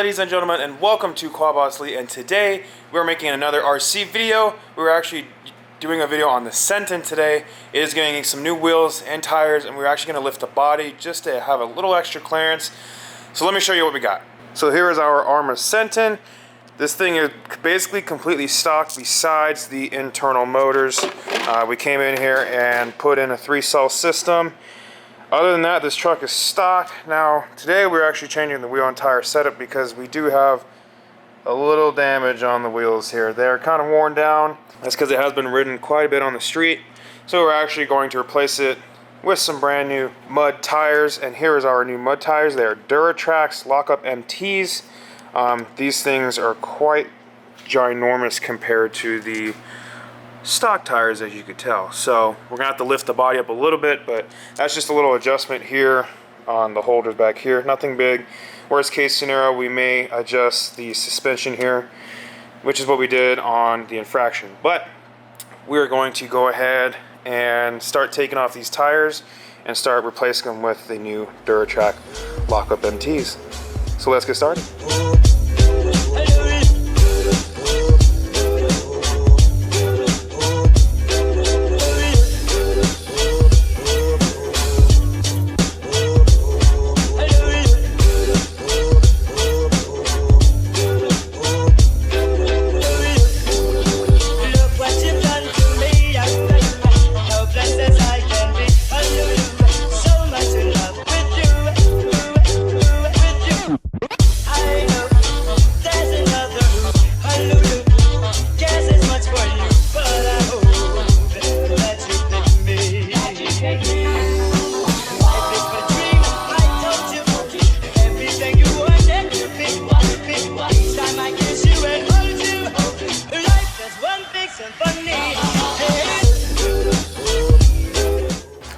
ladies and gentlemen, and welcome to Quad Lee. And today we're making another RC video. We're actually doing a video on the Senton today. It is getting some new wheels and tires, and we're actually going to lift the body just to have a little extra clearance. So let me show you what we got. So here is our Arrma Senton. This thing is basically completely stock besides the internal motors. We came in here and put in a 3-cell system. Other than that, this truck is stock. Now, today we're actually changing the wheel and tire setup because we do have a little damage on the wheels here. They're kind of worn down. That's because it has been ridden quite a bit on the street. So we're actually going to replace it with some brand new mud tires. And here is our new mud tires. They are Duratrax lockup MTs. These things are quite ginormous compared to the stock tires, as you could tell. So we're gonna have to lift the body up a little bit, but that's just a little adjustment here on the holders back here. Nothing big. Worst case scenario, we may adjust the suspension here, which is what we did on the infraction. But we're going to go ahead and start taking off these tires and start replacing them with the new Duratrax lockup MTs. So let's get started.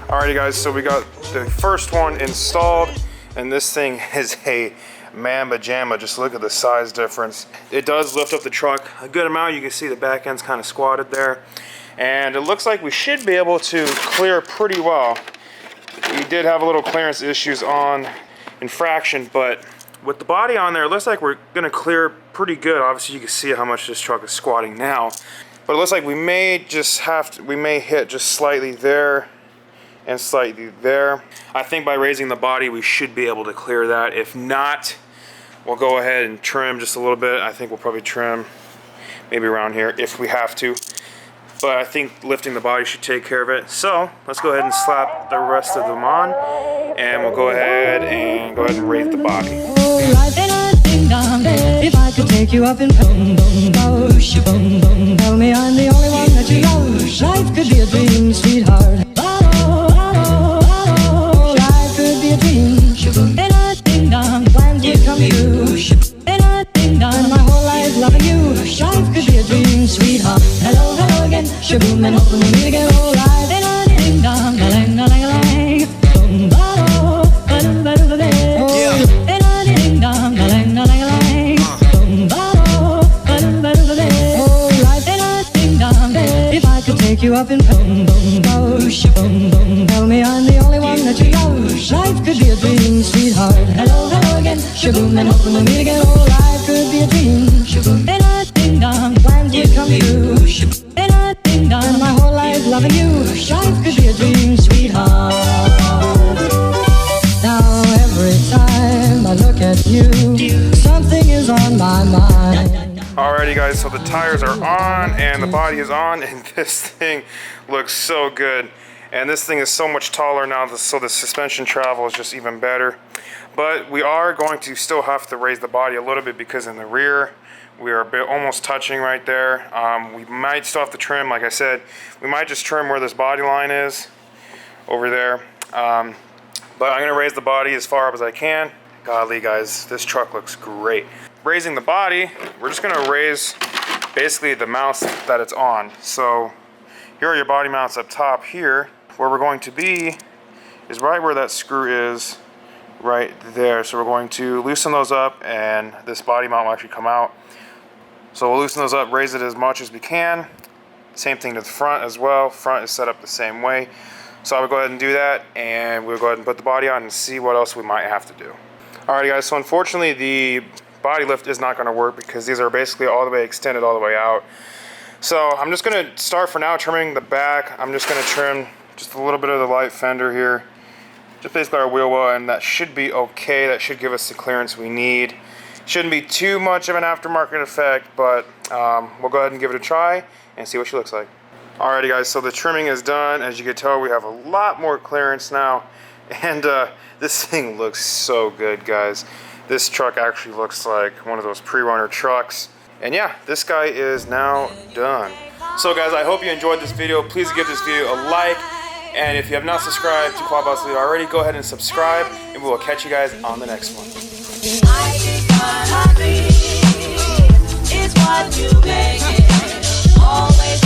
Alrighty guys, so we got the first one installed, and this thing is a mamba jamma. Just look at the size difference. It does lift up the truck a good amount. You can see the back end's kind of squatted there, and it looks like we should be able to clear pretty well. We did have a little clearance issues on infraction, but with the body on there, it looks like we're gonna clear pretty good. Obviously you can see how much this truck is squatting now, but it looks like we may hit just slightly there and slightly there. I think by raising the body we should be able to clear that. If not, we'll go ahead and trim just a little bit. I think we'll probably trim maybe around here if we have to, but I think lifting the body should take care of it. So let's go ahead and slap the rest of them on, and we'll go ahead and raise the body. If I could take you up and tell me I'm the only one that you love. Life could be a dream, sweetheart. Life could be a dream. Plans would come true. And my whole life loving you. Life could be a dream, sweetheart. Hello, hello again. Shaboom, and hoping we'll meet again. Oh, life. Ding dong, ding dong, ding dong. If I could take you up and tell me I'm the only one that you love. Life could be a dream, sweetheart. Hello, hello again. Shaboom, and hoping we'll meet again. Oh, life could be a dream. Ding dong, plans would come true. Ding dong, and my whole life loving you. Life could be a dream, sweetheart. Now every time I look at you, something is on my mind. Alrighty guys, so the tires are on and the body is on, and this thing looks so good. And this thing is so much taller now, so the suspension travel is just even better. But we are going to still have to raise the body a little bit because in the rear we are almost touching right there. We might still have to trim, like I said. We might just trim where this body line is over there. But I'm gonna raise the body as far up as I can. Golly guys, this truck looks great. Raising the body, we're just gonna raise basically the mounts that it's on. So here are your body mounts up top here. Where we're going to be is right where that screw is, right there. So we're going to loosen those up, and this body mount will actually come out. So we'll loosen those up, raise it as much as we can. Same thing to the front as well. Front is set up the same way. So I would go ahead and do that, and we'll go ahead and put the body on and see what else we might have to do. Alrighty guys, so unfortunately the body lift is not going to work because these are basically all the way extended all the way out. So I'm just going to start for now trimming the back. I'm just going to trim just a little bit of the light fender here. Just basically our wheel well, and that should be okay. That should give us the clearance we need. Shouldn't be too much of an aftermarket effect, but we'll go ahead and give it a try and see what she looks like. Alrighty guys, so the trimming is done. As you can tell, we have a lot more clearance now. And this thing looks so good, guys. This truck actually looks like one of those pre-runner trucks. And yeah, this guy is now done. So guys, I hope you enjoyed this video. Please give this video a like. And if you have not subscribed to Quad Boss Lead already, go ahead and subscribe. And we will catch you guys on the next one. It's what you make it. Always